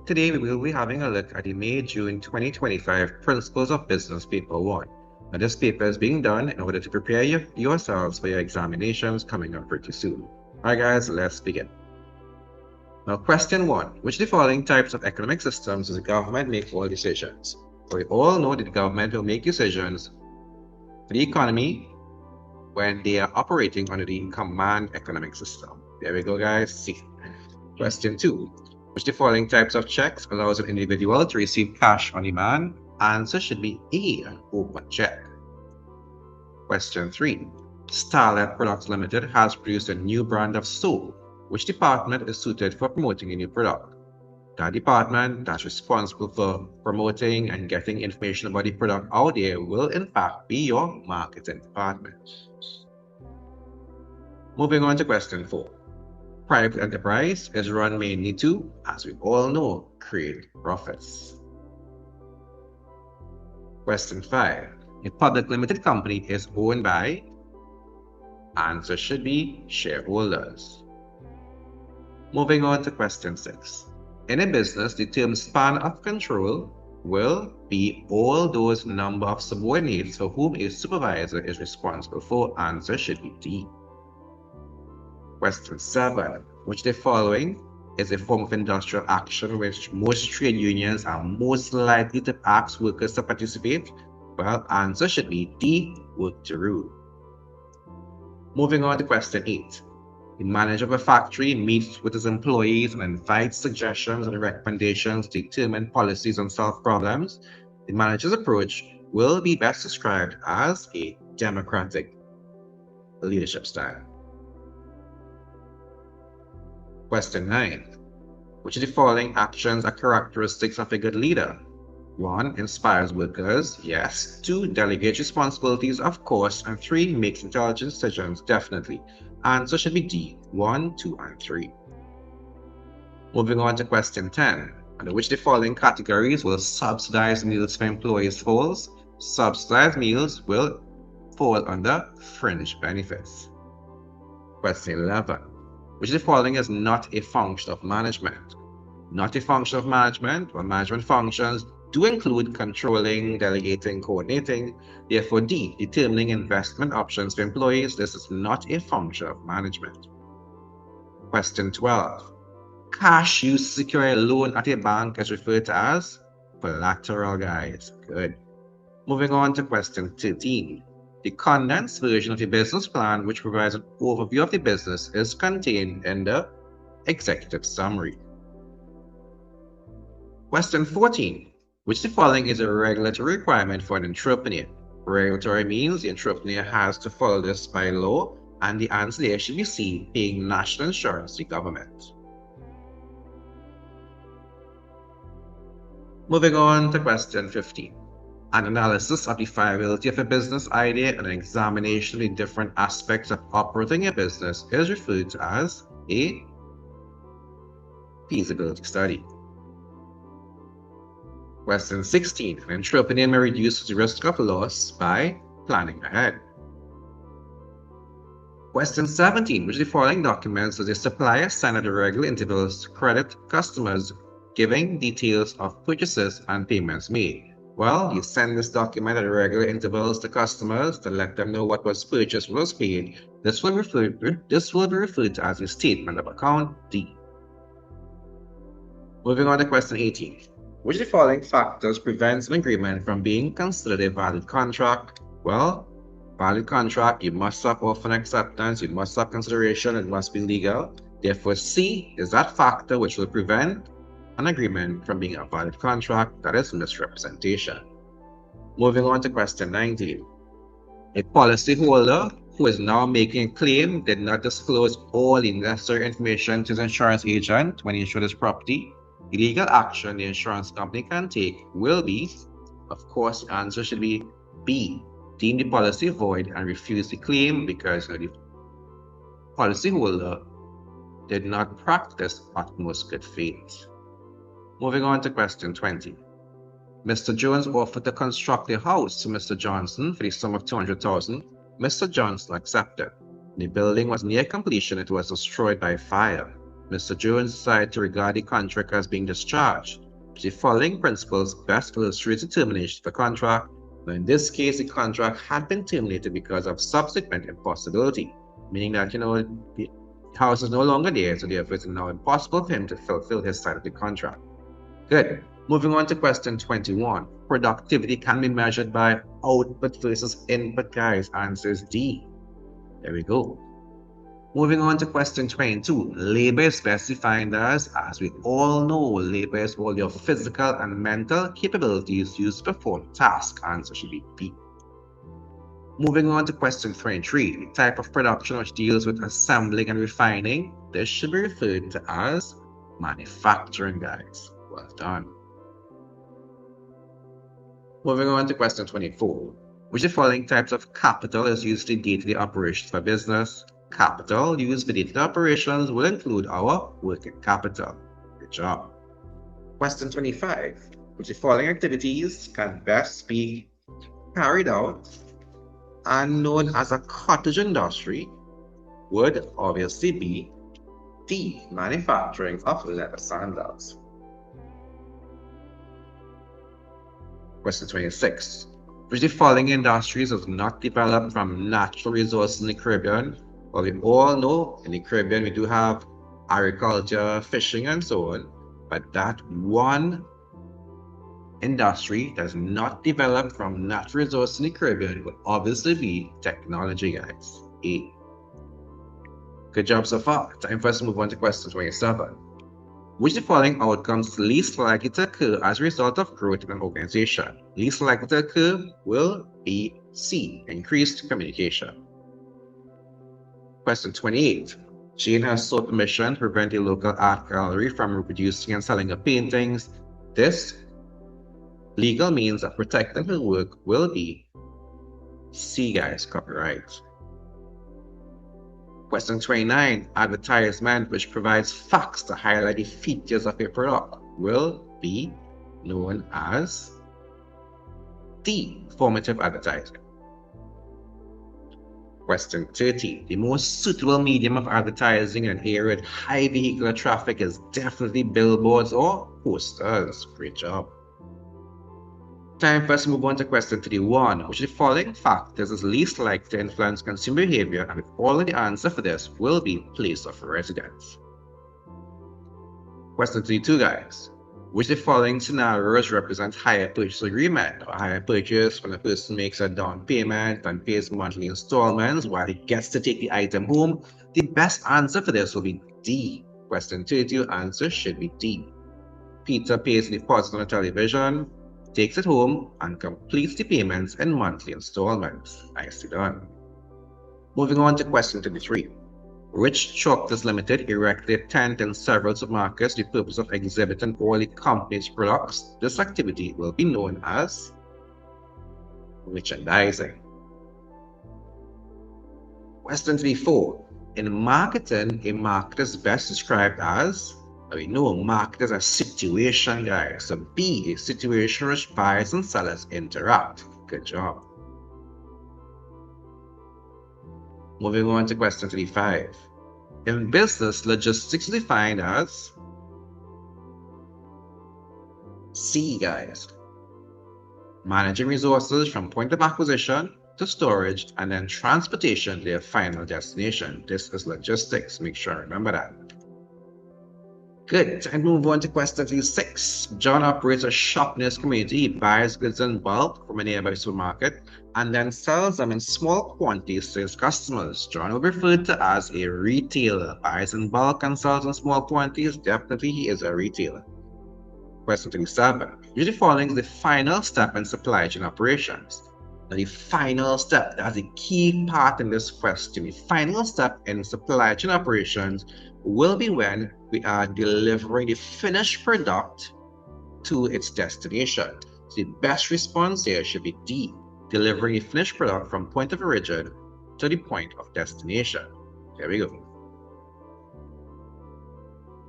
Today we will be having a look at the May-June 2025 Principles of Business Paper 1. Now this paper is being done in order to prepare yourselves for your examinations coming up pretty soon. Alright guys, let's begin. Now question 1. Which of the following types of economic systems does the government make all decisions? So we all know that the government will make decisions for the economy when they are operating under the command economic system. There we go guys, C. Question 2. Which of the following types of checks allows an individual to receive cash on demand? Answer should be A, an open check. Question 3. Starlet Products Limited has produced a new brand of soap. Which department is suited for promoting a new product? That department that's responsible for promoting and getting information about the product out there will in fact be your marketing department. Moving on to question 4. Private enterprise is run mainly to, as we all know, create profits. Question 5. A public limited company is owned by? Answer should be shareholders. Moving on to question 6. In a business, the term span of control will be all those number of subordinates for whom a supervisor is responsible for. Answer should be D. Question 7. Which of the following is a form of industrial action which most trade unions are most likely to ask workers to participate? Well, answer should be D, work to rule. Moving on to question 8. The manager of a factory meets with his employees and invites suggestions and recommendations to determine policies and solve problems. The manager's approach will be best described as a democratic leadership style. Question 9. Which of the following actions are characteristics of a good leader? 1. Inspires workers. Yes. 2. Delegates responsibilities. Of course. And 3. Makes intelligent decisions. Definitely. Answer should be D. 1, 2, and 3. Moving on to question 10. Under which of the following categories will subsidized meals for employees falls? Subsidized meals will fall under fringe benefits. Question 11. Which of the following is not a function of management? Not a function of management, or management functions do include controlling, delegating, coordinating. Therefore, D, determining investment options for employees. This is not a function of management. Question 12. Cash used to secure a loan at a bank is referred to as collateral, guys. Good. Moving on to question 13. The condensed version of the business plan, which provides an overview of the business, is contained in the executive summary. Question 14. Which of the following is a regulatory requirement for an entrepreneur? Regulatory means the entrepreneur has to follow this by law, and the answer there should be C, paying national insurance to government. Moving on to question 15. An analysis of the viability of a business idea and an examination of the different aspects of operating a business is referred to as a feasibility study. Question 16. An entrepreneur may reduce the risk of loss by planning ahead. Question 17. Which of the following documents does a supplier sign at regular intervals to credit customers, giving details of purchases and payments made? Well, you send this document at regular intervals to customers to let them know what was purchased, what was paid. This will be referred to as a statement of account, D. Moving on to question 18. Which of the following factors prevents an agreement from being considered a valid contract? Well, valid contract, you must have offer and acceptance, you must have consideration, it must be legal. Therefore, C is that factor which will prevent an agreement from being a valid contract, that is misrepresentation. Moving on to question 19. A policyholder who is now making a claim did not disclose all the necessary information to his insurance agent when he insured his property. The legal action the insurance company can take will be, of course, the answer should be B, deem the policy void and refuse the claim because the policyholder did not practice utmost good faith. Moving on to question 20. Mr. Jones offered to construct a house to Mr. Johnson for the sum of $200,000. Mr. Johnson accepted. The building was near completion. It was destroyed by fire. Mr. Jones decided to regard the contract as being discharged. The following principles best illustrate the termination of the contract. Now, in this case, the contract had been terminated because of subsequent impossibility, meaning that, the house is no longer there, so therefore it's now impossible for him to fulfill his side of the contract. Good. Moving on to question 21. Productivity can be measured by output versus input, guys. Answer is D. There we go. Moving on to question 22. Labor is best defined as we all know, labor is all your physical and mental capabilities used to perform tasks. Answer should be B. Moving on to question 23. The type of production which deals with assembling and refining. This should be referred to as manufacturing, guys. Well done. Moving on to question 24. Which of the following types of capital is used to day-to-day operations for business? Capital used for day-to-day operations will include our working capital. Good job. Question 25. Which of the following activities can best be carried out and known as a cottage industry would obviously be D. Manufacturing of leather sandals. Question 26. Which of the following industries was not developed from natural resources in the Caribbean? Well, we all know in the Caribbean we do have agriculture, fishing, and so on, but that one industry that's not developed from natural resources in the Caribbean will obviously be technology, guys. A. Good job so far. Time for us to move on to question 27. Which of the following outcomes is least likely to occur as a result of growth in an organization? Least likely to occur will be C. Increased communication. Question 28. Jane has sought permission to prevent a local art gallery from reproducing and selling her paintings. This legal means of protecting her work will be C, guys, copyright. Question 29. Advertisement which provides facts to highlight the features of a product will be known as D. Formative advertising. Question 30. The most suitable medium of advertising in an area with high vehicular traffic is definitely billboards or posters. Great job. Time for us to move on to question 31. Which of the following factors is least likely to influence consumer behavior? And all of the answer for this will be place of residence. Question 32, guys. Which of the following scenarios represent hire purchase agreement? Or hire purchase when a person makes a down payment and pays monthly installments while he gets to take the item home? The best answer for this will be D. Question 32 answer should be D. Peter pays the deposit on the television, takes it home, and completes the payments in monthly installments. Nicely done. Moving on to question 23. Which Chocolates Limited erected a tent in several supermarkets for the purpose of exhibiting all the company's products? This activity will be known as merchandising. Question 24. In marketing, a market is best described as, we know market is a situation, guys. So B, a situation which buyers and sellers interact. Good job. Moving on to question 35. In business, logistics is defined as C, guys. Managing resources from point of acquisition to storage and then transportation to their final destination. This is logistics. Make sure I remember that. Good. And move on to question 36. John operates a shop in his community. He buys goods in bulk from a nearby supermarket and then sells them in small quantities to his customers. John will be referred to as a retailer. Buys in bulk and sells in small quantities. Definitely he is a retailer. Question 37. Which of the following is the final step in supply chain operations? Now, the final step, that's the key part in this question. The final step in supply chain operations will be when we are delivering the finished product to its destination. So the best response here should be D, delivering the finished product from point of origin to the point of destination. There we go.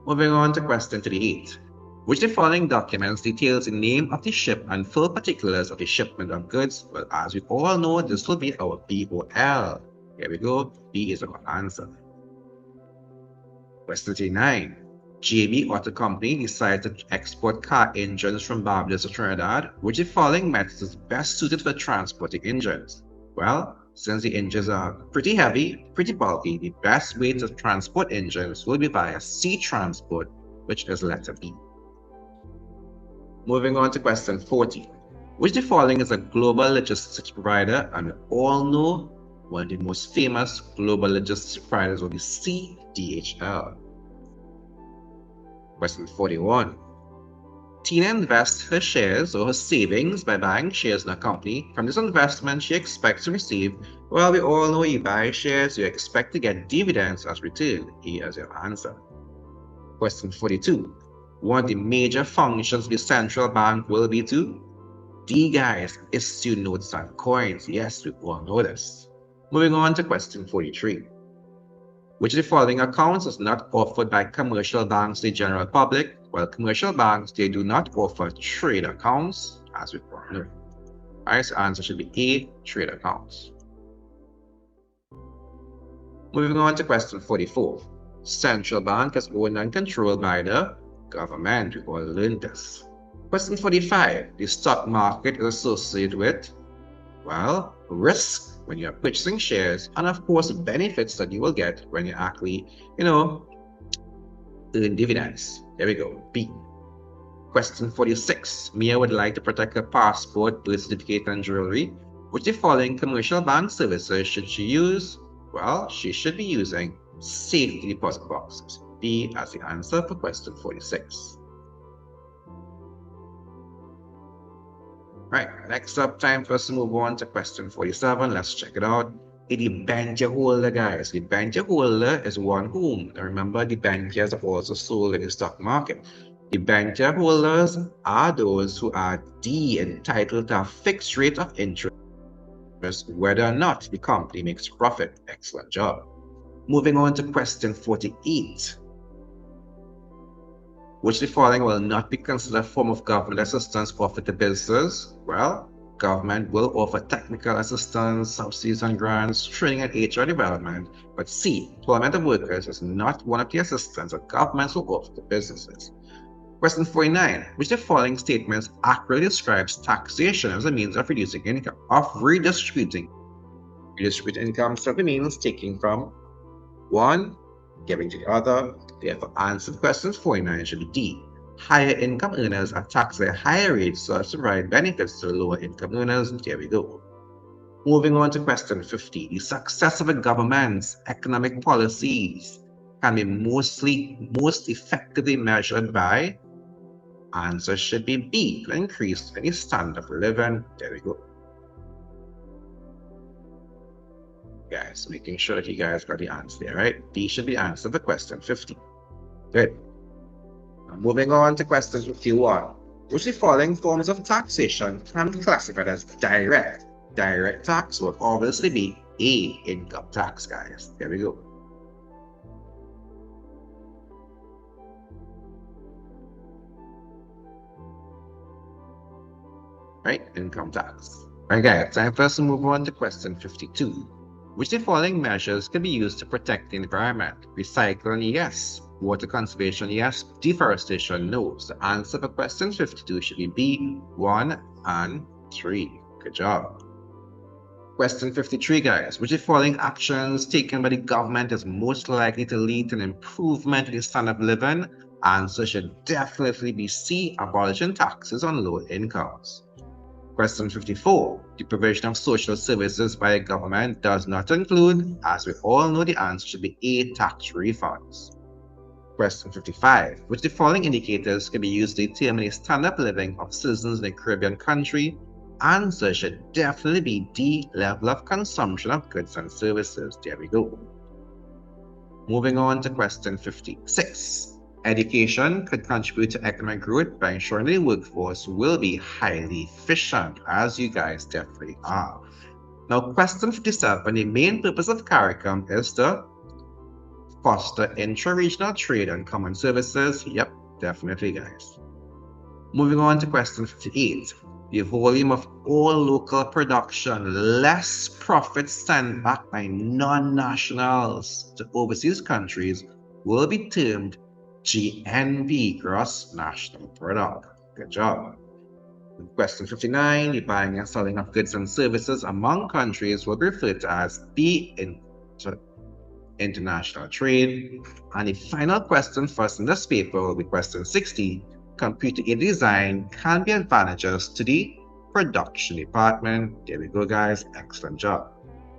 Moving on to question 38. Which of the following documents details the name of the ship and full particulars of the shipment of goods? Well, as we all know, this will be our BOL. Here we go. B is our answer. Question 39. JB Auto Company decided to export car engines from Barbados to Trinidad. Which of the following methods is best suited for transporting engines? Well, since the engines are pretty heavy, pretty bulky, the best way to transport engines will be via sea transport, which is letter B. Moving on to question 40. Which of the following is a global logistics provider? And we all know one of the most famous global logistics providers will be CDHL. Question 41. Tina invests her shares or her savings by buying shares in a company. From this investment, she expects to receive, well, we all know you buy shares, you expect to get dividends as return. Here is your answer. Question 42. One of the major functions of the central bank will be to, D guys, issue notes and coins. Yes, we all know this. Moving on to question 43. Which of the following accounts is not offered by commercial banks to the general public? Well, commercial banks, they do not offer trade accounts, as we all know. Alright, so answer should be A, trade accounts. Moving on to question 44. Central bank is owned and controlled by the government. We all learned this. Question 45. The stock market is associated with, well, risk when you're purchasing shares, and of course benefits that you will get when you actually, earn dividends. There we go, B. Question 46. Mia would like to protect her passport, birth certificate, and jewelry. Which of the following commercial bank services should she use? Well, she should be using safety deposit boxes. B as the answer for question 46. Right, next up, time for us to move on to question 47. Let's check it out. A debenture holder, guys. The debenture holder is one whom, remember, debentures are also sold in the stock market. Debenture holders are those who are D, entitled to a fixed rate of interest whether or not the company makes profit. Excellent job. Moving on to question 48. Which of the following will not be considered a form of government assistance offered to businesses? Well, government will offer technical assistance, subsidies and grants, training and HR development, but C, employment of workers is not one of the assistance that governments will offer to businesses. Question 49. Which of the following statements accurately describes taxation as a means of reducing income, of redistributing? Redistributing income simply means taking from one, giving to the other. Therefore, answer to question 49 should be D. Higher income earners are taxed at a higher rate so as to provide benefits to lower income earners. There we go. Moving on to question 50. The success of a government's economic policies can be most effectively measured by, answer should be B, to increase any standard of living. There we go. Guys, making sure that you guys got the answer there, right? D should be the answer for question 50. Good. Now, moving on to question 51. Which of the following forms of taxation can be classified as direct? Direct tax would obviously be A, income tax, guys. There we go. Right, income tax. Okay, time for us to move on to question 52. Which of the following measures can be used to protect the environment? Recycling, yes. Water conservation, yes. Deforestation, no. So the answer for question 52 should be B, 1 and 3. Good job. Question 53, guys. Which of the following actions taken by the government is most likely to lead to an improvement in the standard of living? Answer should definitely be C, abolishing taxes on low incomes. Question 54. The provision of social services by the government does not include, as we all know, the answer should be A, tax refunds. Question 55. Which of the following indicators can be used to determine the standard of living of citizens in a Caribbean country? Answer should definitely be D, level of consumption of goods and services. There we go. Moving on to question 56. Education could contribute to economic growth by ensuring the workforce will be highly efficient, as you guys definitely are. Now, question 57. The main purpose of CARICOM is to foster intra-regional trade and common services. Yep, definitely, guys. Moving on to question 58. The volume of all local production, less profits sent back by non-nationals to overseas countries, will be termed GNP, Gross National Product. Good job. Question 59, the buying and selling of goods and services among countries will be referred to as the international trade. And the final question for us in this paper will be question 60. Computer-aided design can be advantageous to the production department. There we go, guys. Excellent job.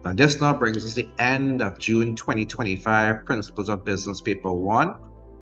Now, this now brings us to the end of June 2025 Principles of Business Paper 1.